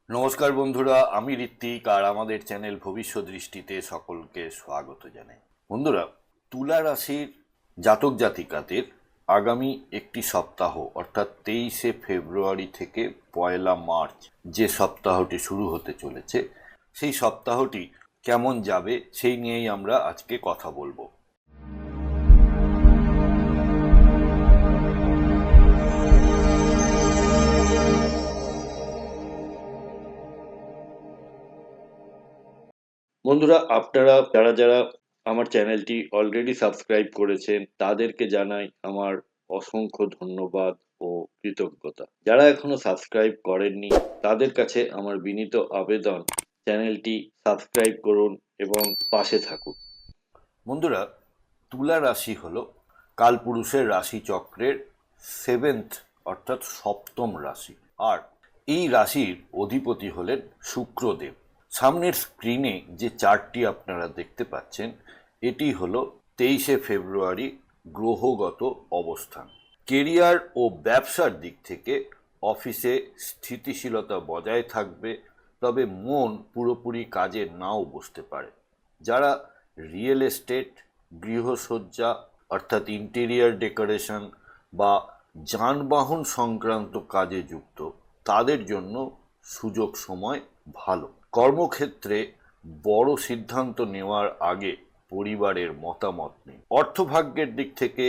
নমস্কার বন্ধুরা, আমি ঋত্বিক আর আমাদের চ্যানেল ভবিষ্যৎ দৃষ্টিতে সকলকে স্বাগত জানাই। বন্ধুরা, তুলা রাশির জাতক জাতিকাদের আগামী একটি সপ্তাহ অর্থাৎ 23শে ফেব্রুয়ারি থেকে 1 মার্চ যে সপ্তাহটি শুরু হতে চলেছে, সেই সপ্তাহটি কেমন যাবে সেই নিয়েই আমরা আজকে কথা বলবো। বন্ধুরা, আপনারা যারা যারা আমার চ্যানেলটি অলরেডি সাবস্ক্রাইব করেছেন তাদেরকে জানাই আমার অসংখ্য ধন্যবাদ ও কৃতজ্ঞতা। যারা এখনো সাবস্ক্রাইব করেননি তাদের কাছে আমার বিনীত আবেদন, চ্যানেলটি সাবস্ক্রাইব করুন এবং পাশে থাকুন। বন্ধুরা, তুলা রাশি হলো কালপুরুষের রাশি চক্রের 7th অর্থাৎ সপ্তম রাশি, আর এই রাশির অধিপতি হলেন শুক্রদেব। সামনের স্ক্রিনে যে চার্টটি আপনারা দেখতে পাচ্ছেন, এটি হলো 23শে ফেব্রুয়ারি গ্রহগত অবস্থান। কেরিয়ার ও ব্যবসার দিক থেকে অফিসে স্থিতিশীলতা বজায় থাকবে, তবে মন পুরোপুরি কাজে নাও বসতে পারে। যারা রিয়েল এস্টেট, গৃহসজ্জা অর্থাৎ ইন্টেরিয়ার ডেকোরেশন বা যানবাহন সংক্রান্ত কাজে যুক্ত, তাদের জন্য সুযোগ সময় ভালো। কর্মক্ষেত্রে বড় সিদ্ধান্ত নেওয়ার আগে পরিবারের মতামত নিন। অর্থভাগ্যের দিক থেকে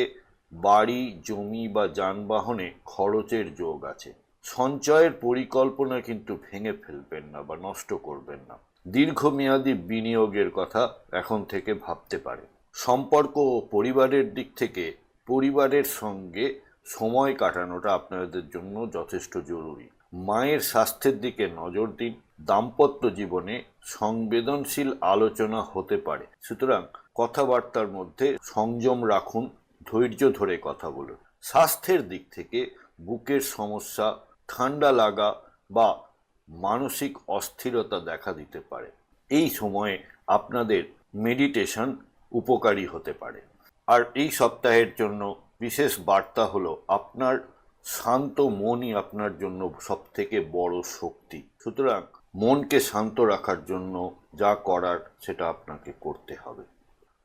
বাড়ি, জমি বা যানবাহনে খরচের যোগ আছে। সঞ্চয়ের পরিকল্পনা কিন্তু ভেঙে ফেলবেন না বা নষ্ট করবেন না। দীর্ঘমেয়াদী বিনিয়োগের কথা এখন থেকে ভাবতে পারেন। সম্পর্ক ও পরিবারের দিক থেকে পরিবারের সঙ্গে সময় কাটানোটা আপনাদের জন্য যথেষ্ট জরুরি। মায়ের স্বাস্থ্যের দিকে নজর দিন। দাম্পত্য জীবনে সংবেদনশীল আলোচনা হতে পারে, সুতরাং কথাবার্তার মধ্যে সংযম রাখুন, ধৈর্য ধরে কথা বলুন। স্বাস্থ্যের দিক থেকে বুকের সমস্যা, ঠান্ডা লাগা বা মানসিক অস্থিরতা দেখা দিতে পারে। এই সময়ে আপনাদের মেডিটেশন উপকারী হতে পারে। আর এই সপ্তাহের জন্য বিশেষ বার্তা হলো, আপনার শান্ত মনই আপনার জন্য সবথেকে বড় শক্তি। সুতরাং মনকে শান্ত রাখার জন্য যা করার সেটা আপনাকে করতে হবে।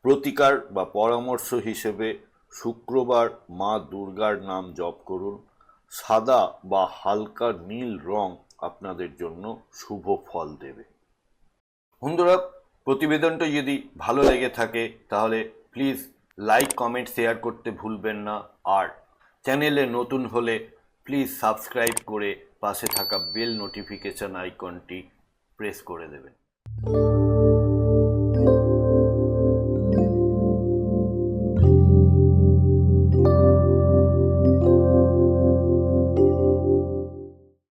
প্রতিকার বা পরামর্শ হিসেবে শুক্রবার মা দুর্গার নাম জপ করুন। সাদা বা হালকা নীল রং আপনাদের জন্য শুভ ফল দেবে। বন্ধুরা, প্রতিবেদনটা যদি ভালো লেগে থাকে তাহলে প্লিজ লাইক, কমেন্ট, শেয়ার করতে ভুলবেন না। আর চ্যানেলে নতুন হলে প্লিজ সাবস্ক্রাইব করে পাশে থাকা বেল নোটিফিকেশন আইকনটি প্রেস করে দেবেন।